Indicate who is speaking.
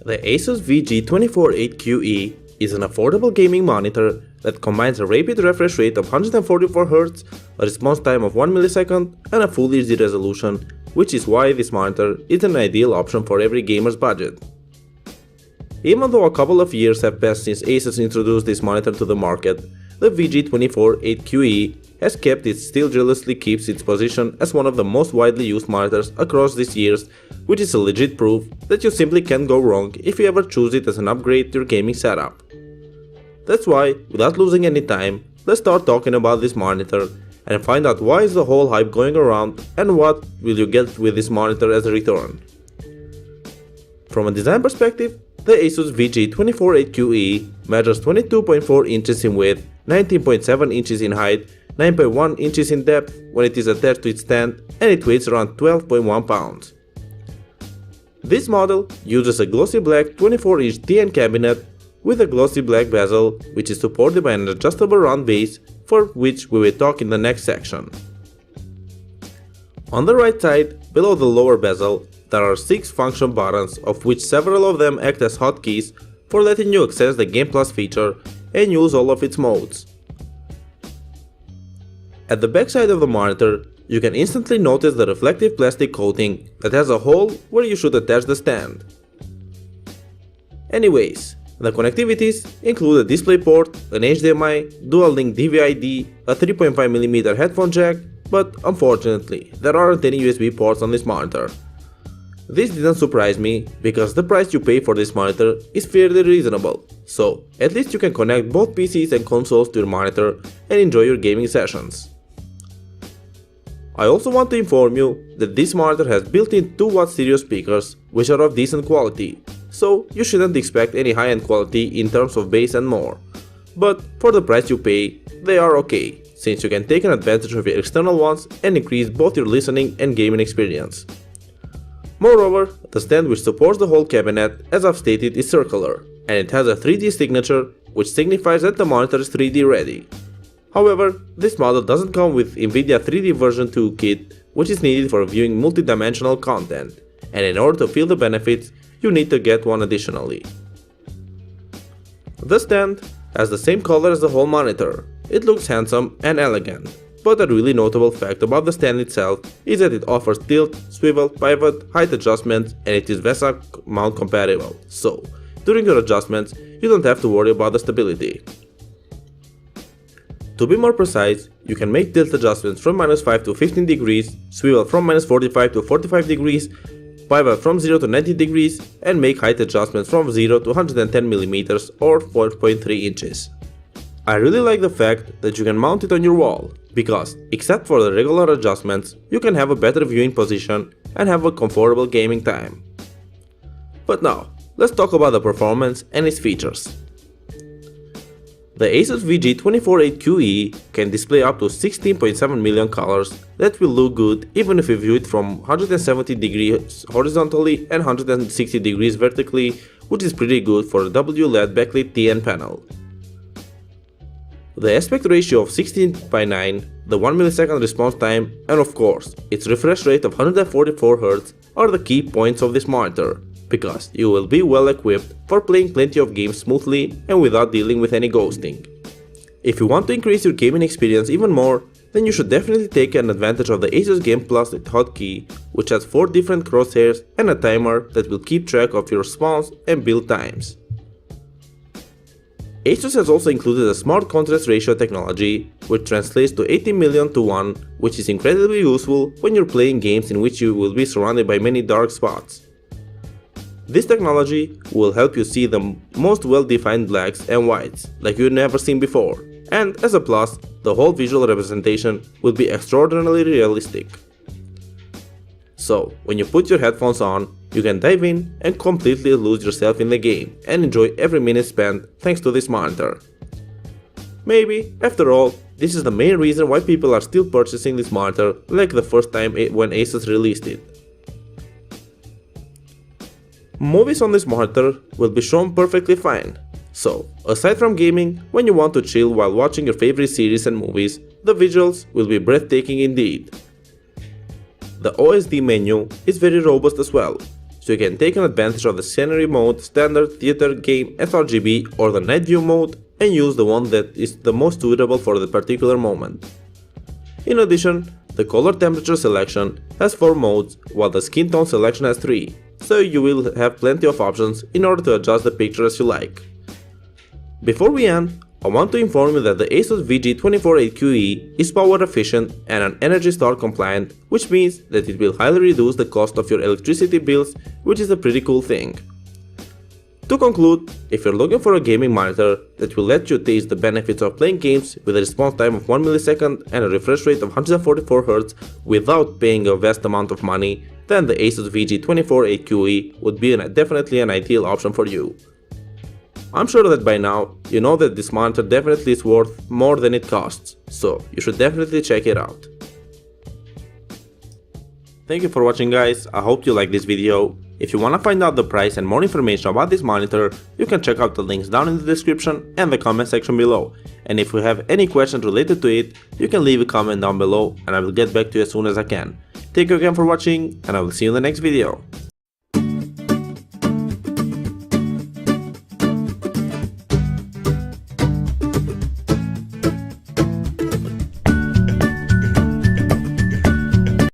Speaker 1: The Asus VG248QE is an affordable gaming monitor that combines a rapid refresh rate of 144Hz, a response time of 1 millisecond, and a full HD resolution, which is why this monitor is an ideal option for every gamer's budget. Even though a couple of years have passed since Asus introduced this monitor to the market, the VG248QE still jealously keeps its position as one of the most widely used monitors across these years, which is a legit proof that you simply can't go wrong if you ever choose it as an upgrade to your gaming setup. That's why, without losing any time, let's start talking about this monitor and find out why is the whole hype going around and what will you get with this monitor as a return. From a design perspective, the Asus VG248QE measures 22.4 inches in width, 19.7 inches in height, 9.1 inches in depth when it is attached to its stand, and it weighs around 12.1 pounds. This model uses a glossy black 24-inch TN cabinet with a glossy black bezel, which is supported by an adjustable round base, for which we will talk in the next section. On the right side, below the lower bezel, there are 6 function buttons, of which several of them act as hotkeys for letting you access the Game Plus feature and use all of its modes. At the back side of the monitor, you can instantly notice the reflective plastic coating that has a hole where you should attach the stand. Anyways, the connectivities include a DisplayPort, an HDMI, dual-link DVI-D, a 3.5mm headphone jack, but unfortunately, there aren't any USB ports on this monitor. This didn't surprise me, because the price you pay for this monitor is fairly reasonable, so at least you can connect both PCs and consoles to your monitor and enjoy your gaming sessions. I also want to inform you that this monitor has built-in 2-watt stereo speakers, which are of decent quality, so you shouldn't expect any high-end quality in terms of bass and more. But for the price you pay, they are okay, since you can take an advantage of your external ones and increase both your listening and gaming experience. Moreover, the stand which supports the whole cabinet, as I've stated, is circular, and it has a 3D signature, which signifies that the monitor is 3D ready. However, this model doesn't come with NVIDIA 3D version 2 kit, which is needed for viewing multidimensional content, and in order to feel the benefits, you need to get one additionally. The stand has the same color as the whole monitor. It looks handsome and elegant, but a really notable fact about the stand itself is that it offers tilt, swivel, pivot, height adjustments, and it is VESA mount compatible, so during your adjustments, you don't have to worry about the stability. To be more precise, you can make tilt adjustments from -5 to 15 degrees, swivel from -45 to 45 degrees, pivot from 0 to 90 degrees, and make height adjustments from 0 to 110mm or 4.3 inches. I really like the fact that you can mount it on your wall, because, except for the regular adjustments, you can have a better viewing position and have a comfortable gaming time. But now, let's talk about the performance and its features. The Asus VG248QE can display up to 16.7 million colors that will look good even if you view it from 170 degrees horizontally and 160 degrees vertically, which is pretty good for a WLED backlit TN panel. The aspect ratio of 16:9, the 1 millisecond response time, and of course, its refresh rate of 144Hz are the key points of this monitor, because you will be well equipped for playing plenty of games smoothly and without dealing with any ghosting. If you want to increase your gaming experience even more, then you should definitely take an advantage of the Asus Game Plus hotkey, which has 4 different crosshairs and a timer that will keep track of your response and build times. Asus has also included a smart contrast ratio technology, which translates to 80 million to 1, which is incredibly useful when you're playing games in which you will be surrounded by many dark spots. This technology will help you see the most well-defined blacks and whites, like you've never seen before, and as a plus, the whole visual representation will be extraordinarily realistic. So, when you put your headphones on, you can dive in and completely lose yourself in the game and enjoy every minute spent thanks to this monitor. Maybe, after all, this is the main reason why people are still purchasing this monitor like the first time when Asus released it. Movies on this monitor will be shown perfectly fine. So, aside from gaming, when you want to chill while watching your favorite series and movies, the visuals will be breathtaking indeed. The OSD menu is very robust as well. so you can take advantage of the scenery mode, standard, theater, game, sRGB or the night view mode and use the one that is the most suitable for the particular moment. In addition, the color temperature selection has 4 modes while the skin tone selection has 3, so you will have plenty of options in order to adjust the picture as you like. Before we end, I want to inform you that the Asus VG248QE is power efficient and an Energy Star compliant, which means that it will highly reduce the cost of your electricity bills, which is a pretty cool thing. To conclude, if you're looking for a gaming monitor that will let you taste the benefits of playing games with a response time of 1 millisecond and a refresh rate of 144Hz without paying a vast amount of money, then the Asus VG248QE would be definitely an ideal option for you. I'm sure that by now you know that this monitor definitely is worth more than it costs, so you should definitely check it out. Thank you for watching guys, I hope you liked this video. If you wanna find out the price and more information about this monitor, you can check out the links down in the description and the comment section below. And if you have any questions related to it, you can leave a comment down below and I will get back to you as soon as I can. Thank you again for watching and I will see you in the next video.